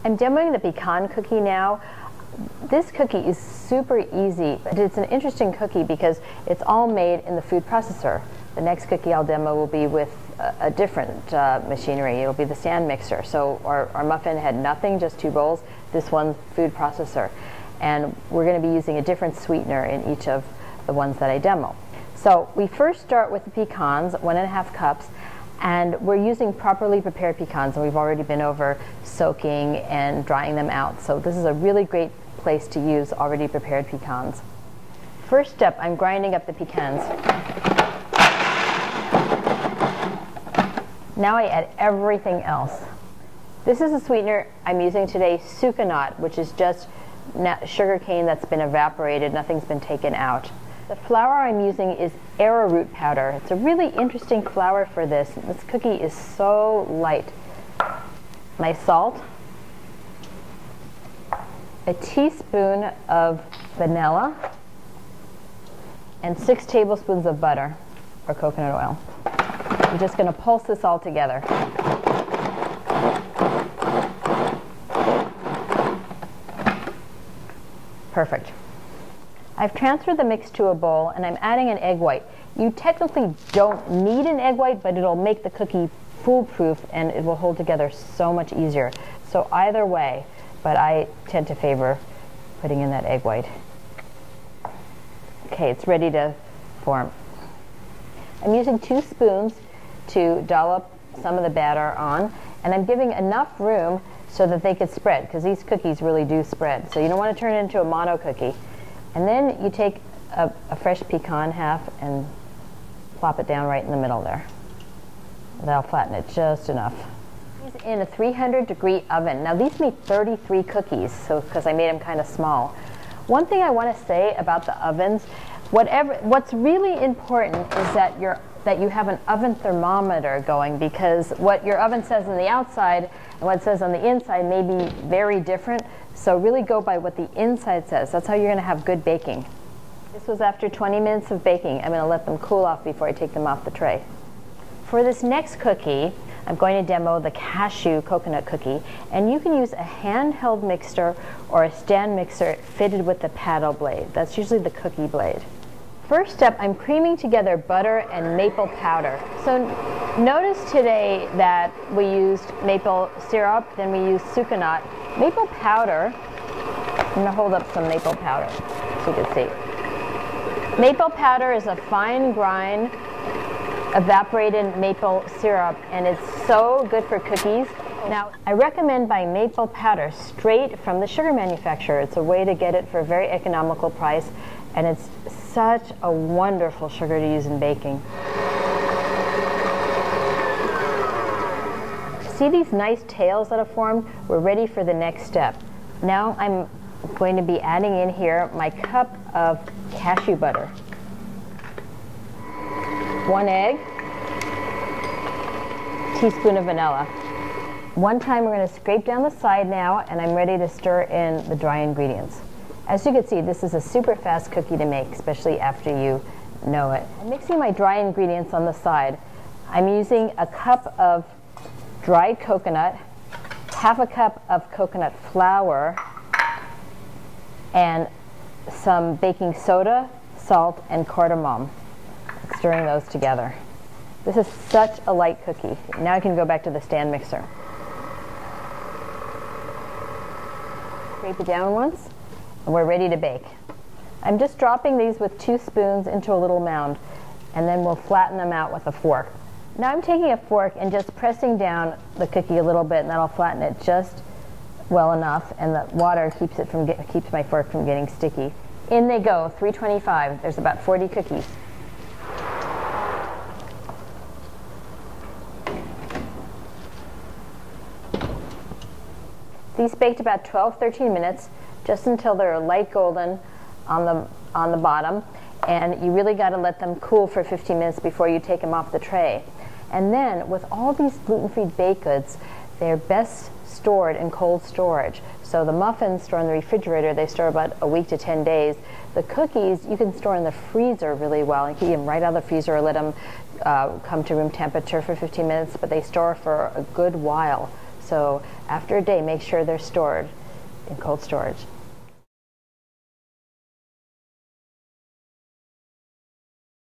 I'm demoing the pecan cookie now. This cookie is super easy, but it's an interesting cookie because it's all made in the food processor. The next cookie I'll demo will be with a different machinery. It'll be the stand mixer. So our muffin had nothing, just 2 bowls. This one's food processor. And we're going to be using a different sweetener in each of the ones that I demo. So we first start with the pecans, 1½ cups. And we're using properly prepared pecans, and we've already been over soaking and drying them out. So this is a really great place to use already prepared pecans. First step, I'm grinding up the pecans. Now I add everything else. This is a sweetener I'm using today, cashew-coconut, which is just sugar cane that's been evaporated, nothing's been taken out. The flour I'm using is arrowroot powder. It's a really interesting flour for this. This cookie is so light. My salt, a teaspoon of vanilla, and 6 tablespoons of butter or coconut oil. I'm just going to pulse this all together. Perfect. I've transferred the mix to a bowl and I'm adding an egg white. You technically don't need an egg white, but it'll make the cookie foolproof and it will hold together so much easier. So either way, but I tend to favor putting in that egg white. Okay, it's ready to form. I'm using 2 spoons to dollop some of the batter on, and I'm giving enough room so that they could spread, because these cookies really do spread. So you don't want to turn it into a mono cookie. And then you take a fresh pecan half and plop it down right in the middle there. That'll flatten it just enough. These in a 300-degree oven. Now these make 33 cookies, so because I made them kind of small. One thing I want to say about the ovens, what's really important is that you have an oven thermometer going, because what your oven says on the outside and what it says on the inside may be very different. So really go by what the inside says. That's how you're going to have good baking. This was after 20 minutes of baking. I'm going to let them cool off before I take them off the tray. For this next cookie, I'm going to demo the cashew-coconut cookie. And you can use a handheld mixer or a stand mixer fitted with the paddle blade. That's usually the cookie blade. First step, I'm creaming together butter and maple powder. So notice today that we used maple syrup, then we used cashew-coconut. Maple powder, I'm going to hold up some maple powder so you can see. Maple powder is a fine grind evaporated maple syrup, and it's so good for cookies. Now, I recommend buying maple powder straight from the sugar manufacturer. It's a way to get it for a very economical price, and it's such a wonderful sugar to use in baking. See these nice tails that have formed? We're ready for the next step. Now I'm going to be adding in here my cup of cashew butter. 1 egg, teaspoon of vanilla. One time we're going to scrape down the side now, and I'm ready to stir in the dry ingredients. As you can see, this is a super fast cookie to make, especially after you know it. I'm mixing my dry ingredients on the side. I'm using a cup of dried coconut, half a cup of coconut flour, and some baking soda, salt, and cardamom. Stirring those together. This is such a light cookie. Now I can go back to the stand mixer. Scrape it down once, and we're ready to bake. I'm just dropping these with 2 spoons into a little mound, and then we'll flatten them out with a fork. Now I'm taking a fork and just pressing down the cookie a little bit, and that'll flatten it just well enough, and the water keeps my fork from getting sticky. In they go, 325. There's about 40 cookies. These baked about 12-13 minutes, just until they're light golden on the bottom, and you really got to let them cool for 15 minutes before you take them off the tray. And then with all these gluten-free baked goods, they're best stored in cold storage. So the muffins store in the refrigerator, they store about a week to 10 days. The cookies you can store in the freezer really well. You can eat them right out of the freezer or let them come to room temperature for 15 minutes, but they store for a good while. So After a day, make sure they're stored in cold storage.